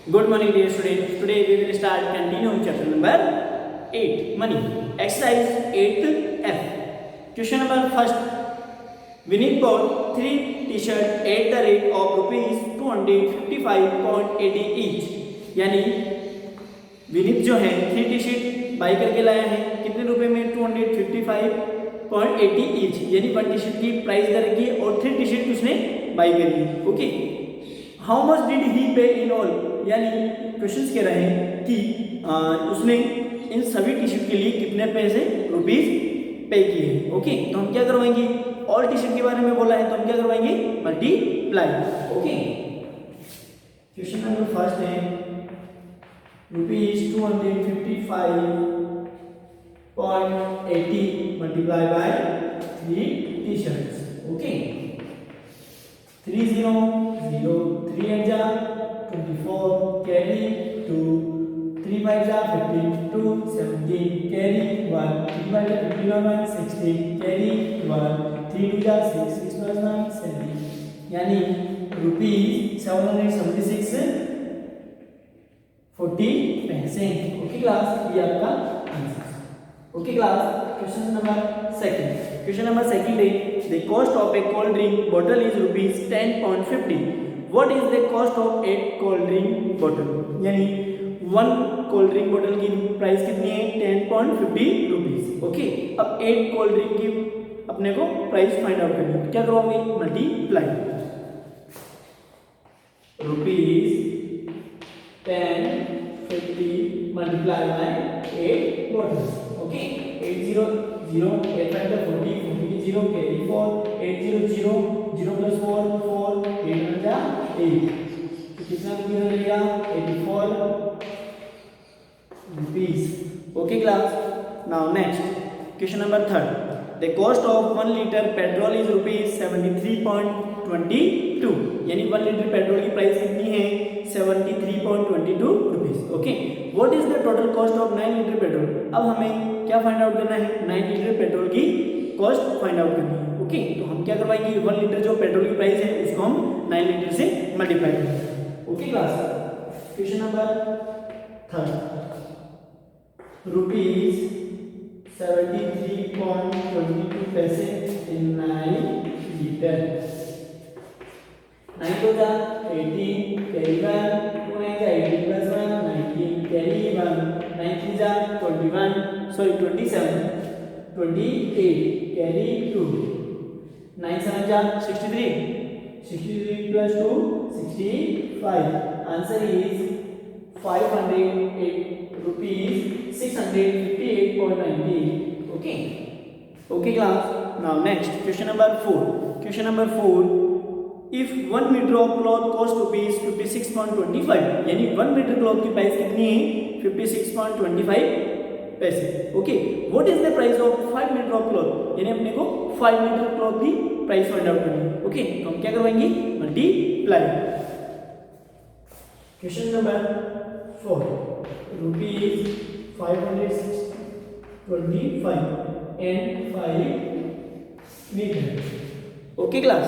Good morning, dear students. Today we will start continue chapter number 8, money. Exercise 8F. Question number first. Vinit bought 3 t-shirt at the rate of rupees 255.80 each. यानी विनीत जो है 3 T-shirt by करके लाया है कितने रुपए में 255.80 each, यानी 1 टी-शर्ट की प्राइस करेगी और 3 टी-शर्ट उसने बाई करी. Okay, how much did he पे इन ऑल, यानी क्वेश्चन कह रहे हैं कि उसने इन सभी टी-शर्ट के लिए कितने पैसे रुपीज पे किए. ओके, तो हम क्या करवाएंगे, ऑल टी-शर्ट के बारे में बोला है तो हम क्या करवाएंगे, multiply. Okay, question number first है rupees 255.80 multiply by 3 T-shirts. Okay, 3 0 0 3 8 जा 24 कैरी 2 3 5 जा 15 2 17 कैरी 1 3 5 जा 51 16 कैरी 1 3 2 जा 6 6 plus 9 7, यानी रुपीज 776.40 पैसे. ओके क्लास, ये आपका answer. Okay class, question number second. Question number second है the cost of a cold drink bottle is rupees 10.50. What is the cost of a cold drink bottle, यानी 1 cold drink bottle की price कितनी है 10.50 rupees. Okay, अब 8 cold drink की अपने को price find out करनी है. क्या करवाओगे, multiply. Rupees 10.50 multiply by 8 bottles. Okay, 8 0 0 8 5 40 40 0 carry 4 8 0 0 0 plus 4 4 8 1 जा 8, तो कितना रुपया मिलेगा 84 rupees. Okay class, now next question number third. The cost of 1 litre petrol is rupees 73.22, यानी 1 लीटर पेट्रोल की प्राइस कितनी है 73.22 rupees. Okay, what is the total cost of 9 litre petrol. अब हमें क्या फाइंड आउट करना है, 9 लीटर पेट्रोल की कॉस्ट फाइंड आउट करनी है. ओके, तो हम क्या करवाएंगे, 1 लीटर जो पेट्रोल की प्राइस है उसको हम 9 लीटर से मल्टीप्लाई करेंगे. Okay class, question number third. Rupees 73.22 पैसे इन 9 लीटर. 9 तो जा 18 कैरी 1 2 9 जा 18 plus 1 19 कैरी 1 9 3 जा 27 28 कैरी 2 9 7 जा 63 plus 2 65. Answer is 508 rupees 658.90. Okay, okay class, now next question number 4. Question number 4, if 1 metre of cloth cost rupees 56.25, यानी 1 metre cloth की price कितनी है 56.25 पैसे. Okay, what is the price of 5 metre of cloth, यानी अपने को 5 metre cloth की price find out करनी है. ओके, तो हम क्या करवाएंगे, multiply. Question number 4, rupees 525 and 5 metre. Okay class,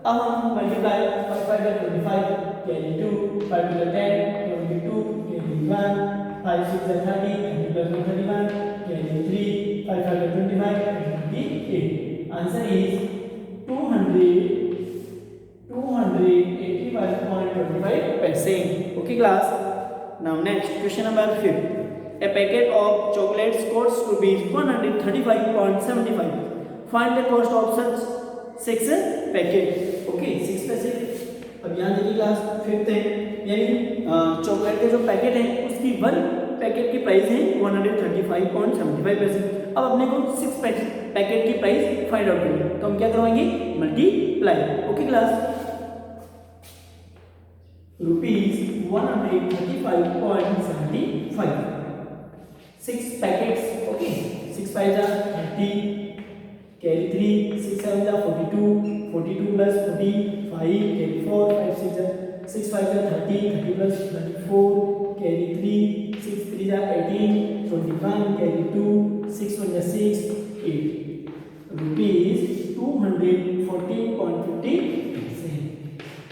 अब हम multiply 5 5 25 carry 2 5 10 22 carry 1 5 6 30 30 plus 1 31 carry 3 5 5 25 28. Answer is 281.25 पैसे. Okay class, now next question number 5. A packet of chocolates costs rupees 135.75. Find the cost of such 6 packet. Okay, 6 पैसे. अब यहाँ देखिए class 5th है, यानी chocolate के जो पैकेट है उसकी 1 पैकेट की प्राइस है 135.75 पैसे. अब अपने को 6 पैकेट की प्राइस फाइंड आउट करनी है, तो हम क्या करवाएंगे, multiply. Okay class, rupees 135.75 6 packets. Okay, 6 5 जा 30 कैरी 3 6 7 जा 42 42 plus 45 कैरी 4 5 6 जा 6 5 जा 30 30 plus 34 कैरी 3 6 3 जा 18 21 कैरी 2 6 1 जा 6 8 rupees 240.50.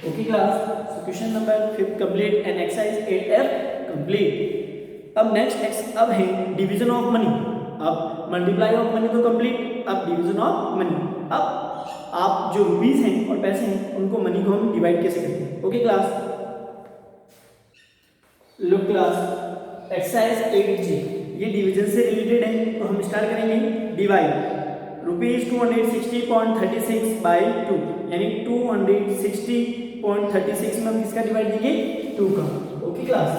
Okay class, question number 5 complete and exercise 8F complete. अब नेक्स्ट अब है डिवीजन ऑफ मनी। अब मल्टीप्लाई ऑफ मनी तो कंप्लीट, अब डिवीजन ऑफ मनी। अब आप जो रुपीस हैं और पैसे हैं उनको मनी को हम डिवाइड कैसे करते हैं। Okay class, look class exercise 8G ये डिवीजन से रिलेटेड है, तो हम स्टार्ट करेंगे डिवाइड ₹260.36 बाई 2, यानी 260.36 में हम किसका डिवाइड देंगे 2 का। ओके क्लास,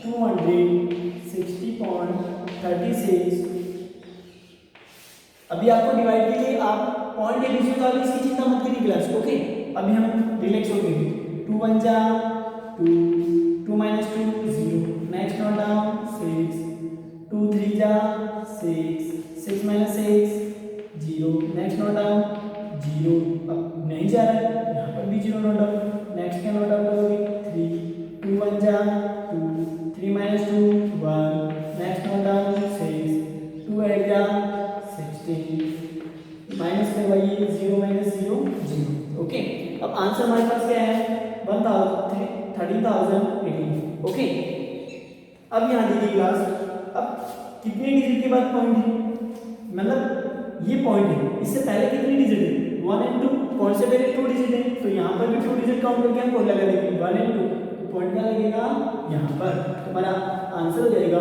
260.36 अभी आपको डिवाइड के लिए आप पॉइंट या डिजिट वाली इसकी चिंता मत करिए क्लास। ओके, अभी हम रिलैक्स हो गए। 2 1 जा 2, 2 minus 2 0, नेक्स्ट नोट डाउन 6, 2 3 जा 6, 6 minus 6 0, नेक्स्ट नोट डाउन 0, अब नहीं जा रहा है यहाँ पर भी 0 नोट डाउन, नेक्स्ट क्या नोट डाउन करोगे 3, 2 1 जा 2, 3 minus 2 1, नेक्स्ट नोट डाउन 6, 2 8 जा 16, माइनस करवाइए 0 minus 0 0। ओके, अब आंसर हमारे पास क्या है 13,018। ओके, अब यहाँ देखिए क्लास, अब कितने डिजिट के बाद पॉइंट है, मतलब ये पॉइंट है, इससे पहले कितने डिजिट है 1 and 2, पॉइंट से पहले 2 डिजिट है, तो यहाँ पर भी 2 डिजिट काउंट करके हम पॉइंट लगा देंगे 1 and 2, तो पॉइंट क्या लगेगा यहाँ पर, हमारा आंसर हो जाएगा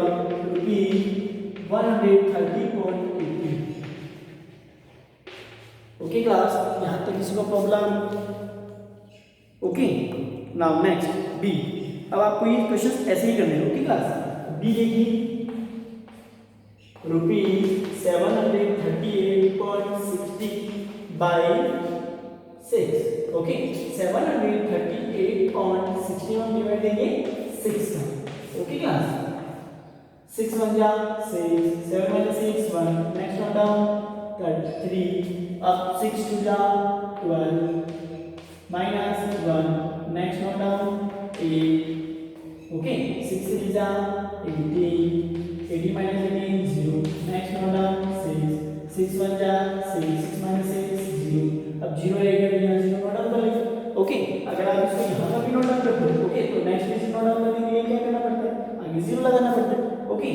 ₹130.80। ओके क्लास, यहाँ तक किसी को problem. Okay, now next B. अब आपको ये क्वेश्चन ऐसे ही करने हैं। ओके क्लास, बी देखिए ₹738.60 बाई 6। ओके, 738.60 हम डिवाइड देंगे 6 का। ओके क्लास, 6 1 जा 6, 7 minus 6 1, नेक्स्ट वन डाउन 3, अब 6 2 जा 12, minus 1, next one down 8, okay, 6 3 जा 18, 18 minus 18 0, next one down 6, 6 1 जा 6, 6 minus 6 0, अब 0 रहेगा तो यहाँ 0 नोट डाउन कर लेंगे। ओके, अगर आप इसको यहाँ का भी नोट डाउन करते हो, ओके, तो नेक्स्ट डिजिट नोट डाउन करने के लिए क्या करना पड़ता है, आगे 0 लगाना पड़ता है। ओके,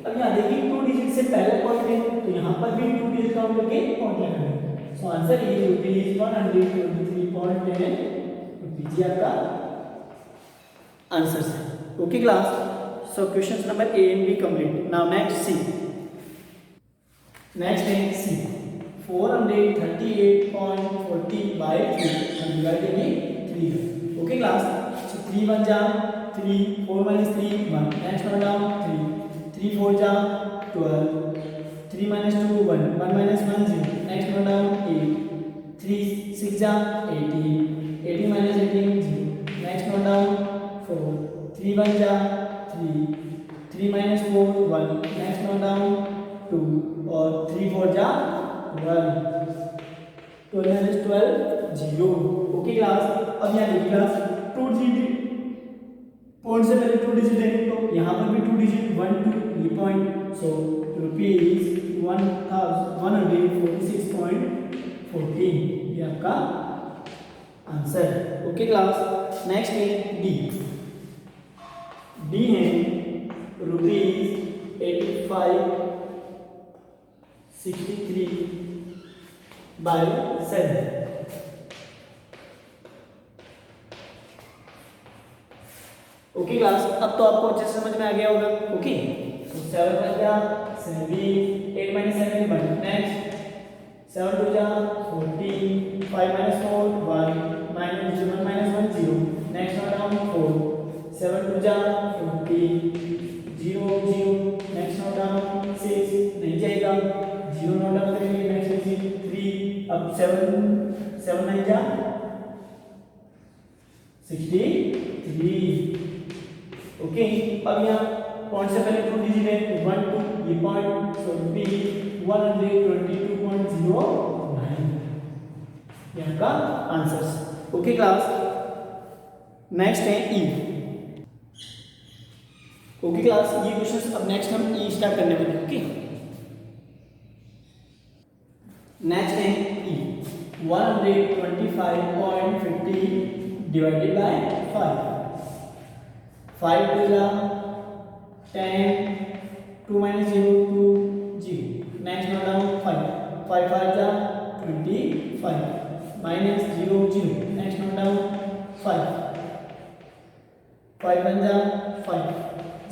अब यहाँ देखिए 2 डिजिट से पहले पॉइंट है, तो यहाँ पर भी 2 डिजिट काउंट करके पॉइंट लगाएंगे। सो आंसर इज ₹123.10 रुपीज आपका आंसर है। Okay class, so question number A and B complete. Now next C. Next है सी, 438.40 बाई 2 हम डिवाइड करेंगे 3। ओके क्लास, सो 3 1 जा 3, 4 minus 3 1, नेक्स्ट वन डाउन 3, 3 4 जा 12, 3 minus 2 1, 1 minus 1 0, next one down 8, 3 6 जा 18, 18 minus 18 0, next one down 4, 3 1 जा 3, 3 minus 4 1, next one down 2 और 3 4 जा 12, 12 minus 12 0। Okay class, अब यहाँ देखिए क्लास 2 डिजिट पॉइंट से पहले 2 डिजिट है, तो यहाँ पर भी 2 डिजिट 1 2 ये पॉइंट, सो ₹146.14 ये आपका आंसर। ओके क्लास, नेक्स्ट है डी। डी है ₹85.63 बाई 7। ओके क्लास, अब तो आपको अच्छे से समझ में आ गया होगा। ओके, तो 7 1 जा 7, 8 minus 7 1, नेक्स्ट 7 2 जा 14, 5 minus 4 1, minus 1 minus 1 0, next one down 4, 7 2 जा 14, 0 0, नेक्स्ट वन डाउन 6 नहीं जाएगा, 0 नोट डाउन करेंगे, नेक्स्ट 3, अब 7 7 नहीं जा 63। ओके, अब यहाँ पॉइंट से पहले 2 डिजिट है 1 2 ये पॉइंट, सो ₹122.09 यहाँ का आंसर। ओके क्लास, नेक्स्ट है ई। ओके क्लास, ये क्वेश्चंस अब नेक्स्ट हम ई स्टार्ट करने वाले हैं। ओके, नेक्स्ट है ई, 125.50 डिवाइडेड बाय 5 टू जा 10, 2 minus 0 2 0. Next note down 5 5 जा 25 minus 0 0. Next note down 5 5 1 जा 5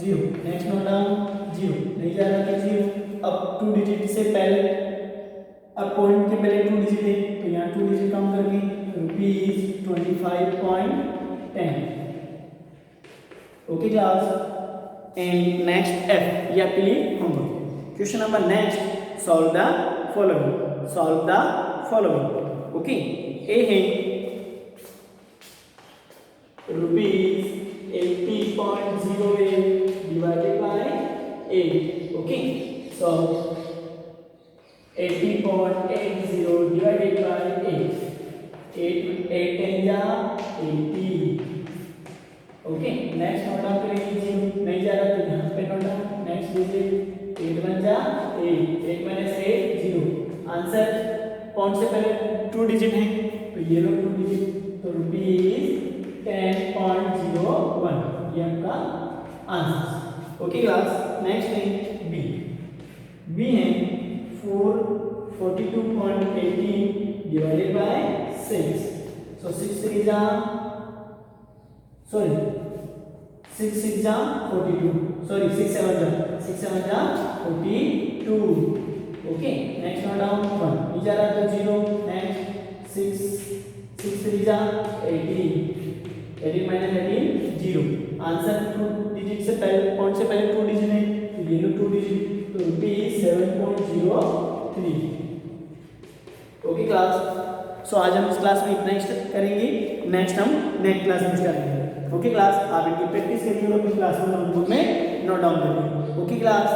0. Next note down 0 नहीं जा रहा है 0. अब 2 डिजिट से पहले, अब पॉइंट के पहले 2 डिजिट है तो यहाँ 2 डिजिट काउंट करके ₹25.10. Okay class. And next F, ये आपके लिए homework. Question number next, solve the following. Solve the following. Okay, a है ₹80.08 divided by 8. Okay, so 80.80 divided by 8. 8 10 जा 80. ओके, नेक्स्ट नोट डाउन करेंगे 0 नहीं जा रहा तो यहाँ पे नोट डाउन. नेक्स्ट डिजिट 8 1 जा 8 8 minus 8 0. आंसर पॉइंट से पहले 2 डिजिट है तो ये लो 2 डिजिट तो ₹10.01 ये आपका आंसर. Okay class. नेक्स्ट है बी. बी है 42.18 divided by 6. So 6 3 जा 6 6 जा 42. Sorry 6 7 जा 42. ओके, नेक्स्ट नोट डाउन 1 नहीं जा रहा तो 0. नेक्स्ट 6 3 जा 18 18 minus 18 0. आंसर 2 डिजिट से पहले, पॉइंट से पहले 2 डिजिट है तो ये लो 2 डिजिट तो ₹7.03. Okay class. सो आज हम इस क्लास में इतना ही करेंगे. नेक्स्ट हम नेक्स्ट क्लास में करेंगे. ओके क्लास, आप इनकी प्रैक्टिस करिए और अपनी क्लास में नोटबुक में नोट डाउन करिए. Okay class.